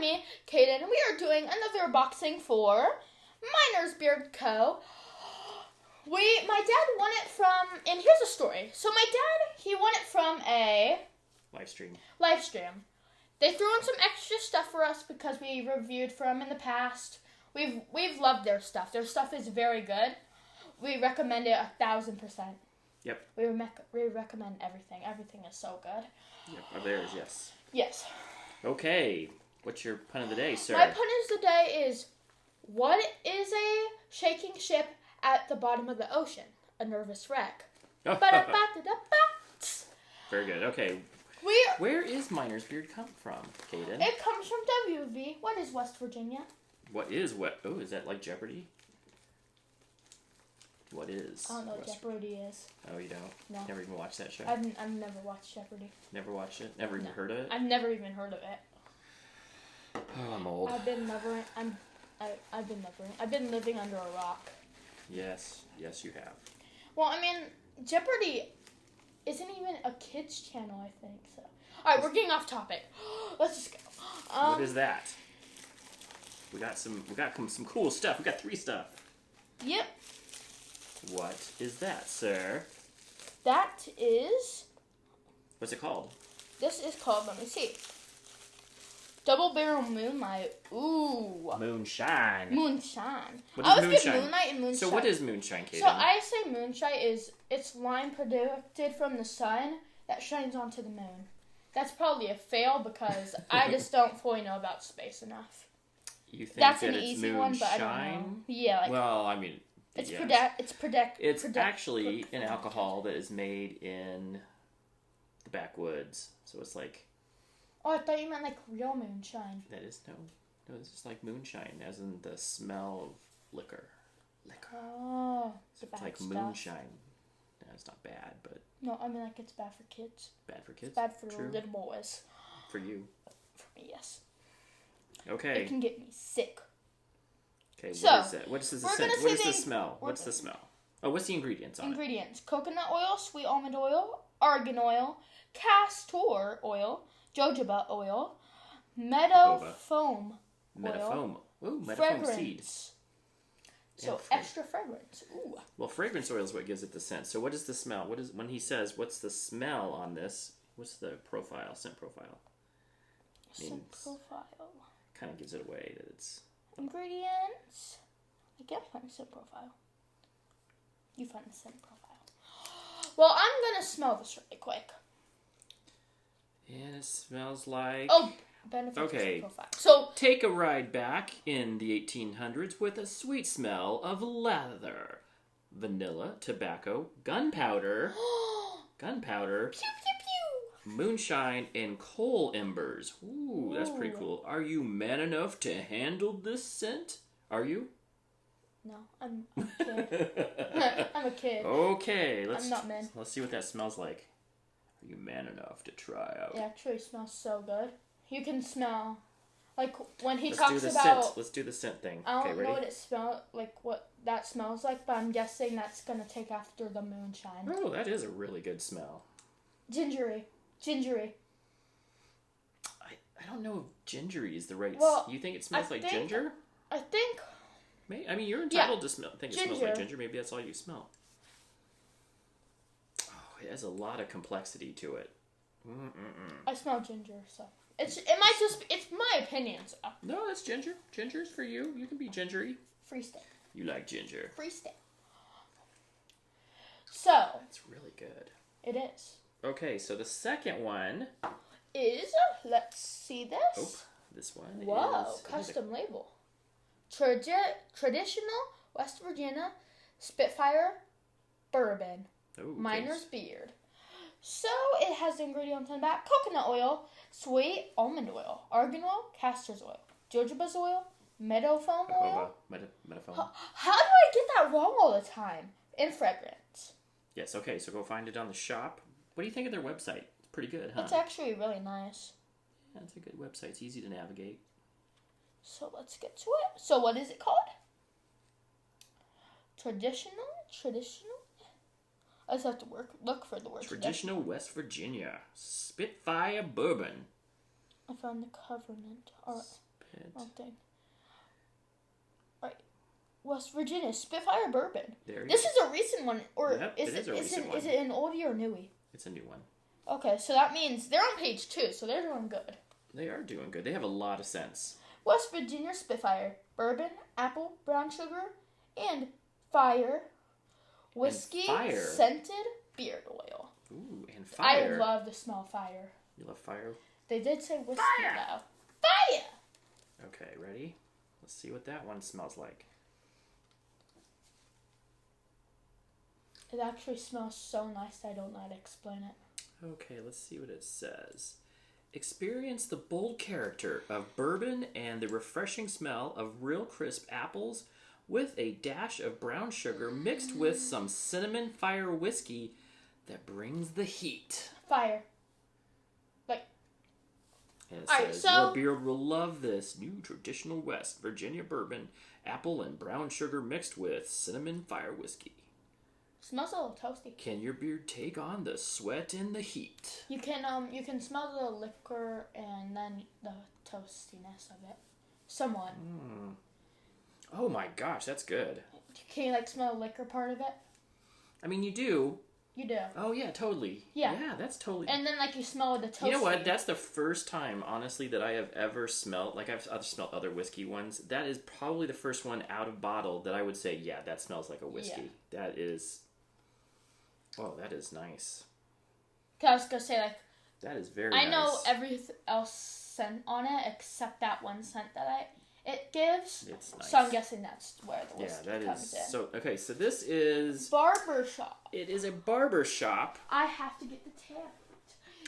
and me, Caden, we are doing another unboxing for Miner's Beard Co. My dad won it from, and here's a story. So my dad, he won it from a live stream. They threw in some extra stuff for us because we reviewed for them in the past. We've loved their stuff. Their stuff is very good. We recommend it 1,000%. Yep. We recommend everything. Everything is so good. Yep, of theirs, yes. Yes. Okay. What's your pun of the day, sir? My pun of the day is, what is a shaking ship at the bottom of the ocean? A nervous wreck. Very good. Okay. Where is Miner's Beard come from, Caden? It comes from WV. What is West Virginia? What is what? Oh, is that like Jeopardy? What is? I don't know what Jeopardy is. Oh, you don't? No. Never even watched that show? I've never watched Jeopardy. Never watched it? Never even heard of it? I've never even heard of it. Oh, I'm old. I've been living under a rock. Yes, you have. Well, I mean, Jeopardy isn't even a kids channel, I think. So, all right, we're getting off topic. Let's just go. What is that? We got some cool stuff. We got 3 stuff. Yep. What is that, sir? That is... What's it called? This is called, let me see. Double Barrel Moonlight. Ooh. Moonshine. Moonshine. What is I always moonshine? get Moonlight and Moonshine. So what is Moonshine, Kaden? So I say Moonshine is, it's light produced from the sun that shines onto the moon. That's probably a fail because I just don't fully know about space enough. You think that's that an it's easy moonshine? one, but I don't know. Yeah. Like, well, I mean... It's yes. It's actually an alcohol that is made in the backwoods. So it's like... Oh, I thought you meant like real moonshine. That is no, it's just like moonshine, as in the smell of liquor. Oh, so it's like stuff. Moonshine. No, it's not bad, but no, I mean like it's bad for kids. Bad for kids. It's bad for True. little boys. For you. For me, yes. Okay. It can get me sick. Okay, so, what is it? What is the scent? What is the smell? What's the smell? Oh, what's the ingredients on it? Ingredients: coconut oil, sweet almond oil, argan oil, castor oil, jojoba oil, meadow foam oil, Ooh, meadow fragrance. Foam seed. So extra fragrance. Ooh. Well, fragrance oil is what gives it the scent. So what is the smell? What is when he says what's the smell on this? What's the profile? Scent profile. Scent profile. Kind of gives it away that it's. Ingredients. I can't find the scent profile. You find the scent profile. Well, I'm gonna smell this really quick. And it smells like... Oh, benefits okay. Profile. So take a ride back in the 1800s with a sweet smell of leather, vanilla, tobacco, gunpowder, pew, pew, pew. moonshine, and coal embers. Ooh, that's pretty cool. Are you man enough to handle this scent? Are you? No, I'm a kid. I'm a kid. Okay, I'm not man. Let's see what that smells like. Are you man enough to try out? It actually smells so good. You can smell, like when he Let's talks about. Let's do the scent thing. I don't okay, ready? know what it smells like. What that smells like, but I'm guessing that's gonna take after the moonshine. Oh, that is a really good smell. Gingery. I don't know if gingery is the right. Well, you think it smells like ginger? I think. I mean, you're entitled to think it smells like ginger. Maybe that's all you smell. Oh, it has a lot of complexity to it. I smell ginger, so it's my opinion. So. No, that's ginger. Ginger's for you. You can be gingery. Free state. You like ginger. Free state. So. That's really good. It is. Okay, so the second one is, let's see this. Oh, this one Whoa, custom label. Traditional West Virginia Spitfire Bourbon. Ooh, Miner's Beard. So it has the ingredients on the back: coconut oil, sweet almond oil, argan oil, castor oil, jojoba's oil, meadow foam oil. Meadow foam. How do I get that wrong all the time? And fragrance. Yes, okay, so go find it on the shop. What do you think of their website? It's pretty good, huh? It's actually really nice. Yeah, it's a good website. It's easy to navigate. So let's get to it. So what is it called? Traditional? I just have to look for the word. Traditional West Virginia Spitfire Bourbon. I found the Covenant. it. Oh, dang. Right. West Virginia, Spitfire Bourbon. There you This go. is a recent one, or Yep, it is a recent one. Is it an oldie or newie? It's a new one. Okay, so that means they're on page 2, so they're doing good. They are doing good. They have a lot of sense. West Virginia Spitfire, bourbon, apple, brown sugar, and fire, whiskey, fire. scented beard oil. Ooh, and fire. I love the smell of fire. You love fire? They did say whiskey Fire! though. Fire! Okay, ready? Let's see what that one smells like. It actually smells so nice I don't know how to explain it. Okay, let's see what it says. Experience the bold character of bourbon and the refreshing smell of real crisp apples with a dash of brown sugar mixed with some cinnamon fire whiskey that brings the heat. Fire. Like, And it Alright, says, so- your beard will love this new traditional West Virginia bourbon, apple and brown sugar mixed with cinnamon fire whiskey. smells a little toasty. Can your beard take on the sweat and the heat? You can smell the liquor and then the toastiness of it. Somewhat. Oh my gosh, that's good. Can you smell the liquor part of it? I mean, you do. You do. Oh yeah, totally. Yeah. Yeah, that's totally. And then you smell the toasty. You know what? That's the first time, honestly, that I have ever smelled. I've smelled other whiskey ones. That is probably the first one out of bottle that I would say, yeah, that smells like a whiskey. Yeah. That is. Oh, that is nice. 'Cause I was gonna say That is very I nice. know everything else scent on it except that one scent that it gives. It's nice. So I'm guessing that's where the Yeah, whiskey that comes is. in. So, okay, so this is. Barber shop. It is a barber shop. I have to get the tab.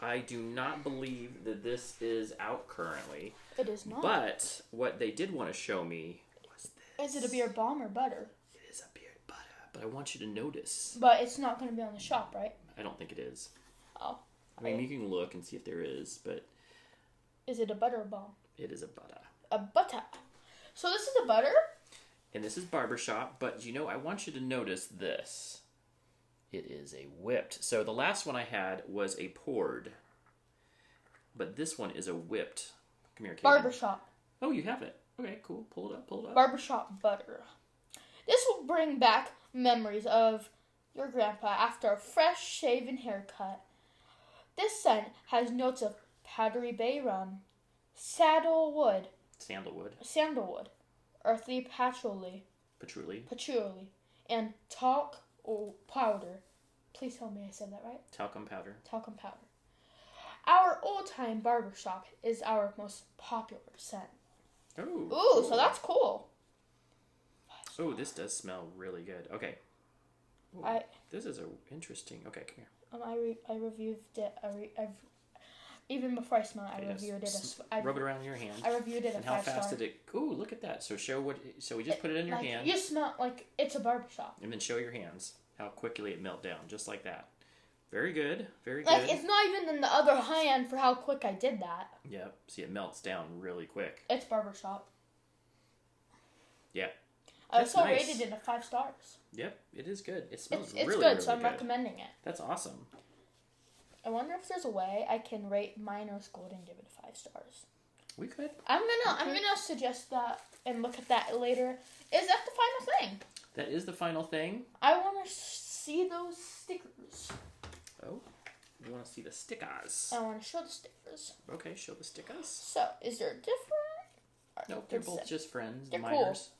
I do not believe that this is out currently. It is not. But what they did want to show me was this. Is it a beer bomb or butter? It is a beard butter, but I want you to notice. But it's not going to be on the shop, right? I don't think it is. Oh. I mean, you can look and see if there is, but Is it a butter or bomb? it is a butter. A butter. So this is a butter? And this is barbershop, but I want you to notice this. It is a whipped. So the last one I had was a poured, but this one is a whipped. Come here, Caden. Barbershop. Oh, you have it. Okay, cool. Pull it up. Barbershop butter. This will bring back memories of your grandpa after a fresh shaven haircut. This scent has notes of powdery bay rum, sandalwood, earthy patchouli, patchouli, and talc or powder. Please tell me I said that right. Talcum powder. Talcum powder. Our old-time barbershop is our most popular scent. Oh. Ooh, so that's cool. Oh, this does smell really good. Okay. Ooh, this is interesting. Okay, come here. I reviewed it. Even before I smelled it, I reviewed it. Rub it around your hand. I reviewed it. And how fast did it? Ooh, look at that. So So we just put it in your hand. You smell it's a barbershop. And then show your hands how quickly it melt down, just like that. Very good. Very good. It's not even in the other hand for how quick I did that. Yep. See, it melts down really quick. It's barbershop. Yeah. I That's also nice. rated it 5 stars. Yep, it is good. It smells It's really, good, really so I'm good. recommending it. That's awesome. I wonder if there's a way I can rate Miner's Gold and give it 5 stars. We could. I'm gonna suggest that and look at that later. Is that the final thing? That is the final thing. I want to see those stickers. Oh, you want to see the stickers? I want to show the stickers. Okay, show the stickers. So, is there different? Nope, they're both just friends. They're minors. cool.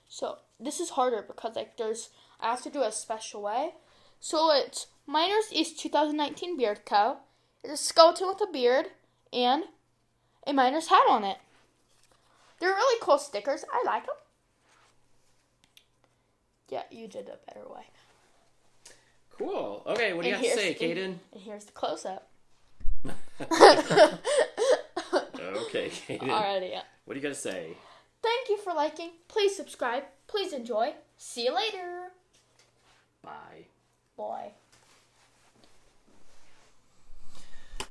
So, this is harder because I have to do it a special way. So, it's Miners East 2019 Beard Co. It's a skeleton with a beard and a miner's hat on it. They're really cool stickers. I like them. Yeah, you did a better way. Cool. Okay, what do you have to say, Caden? And here's the close-up. Okay, Caden. Alrighty, yeah. What do you got to say? Thank you for liking. Please subscribe. Please enjoy. See you later. Bye. Bye.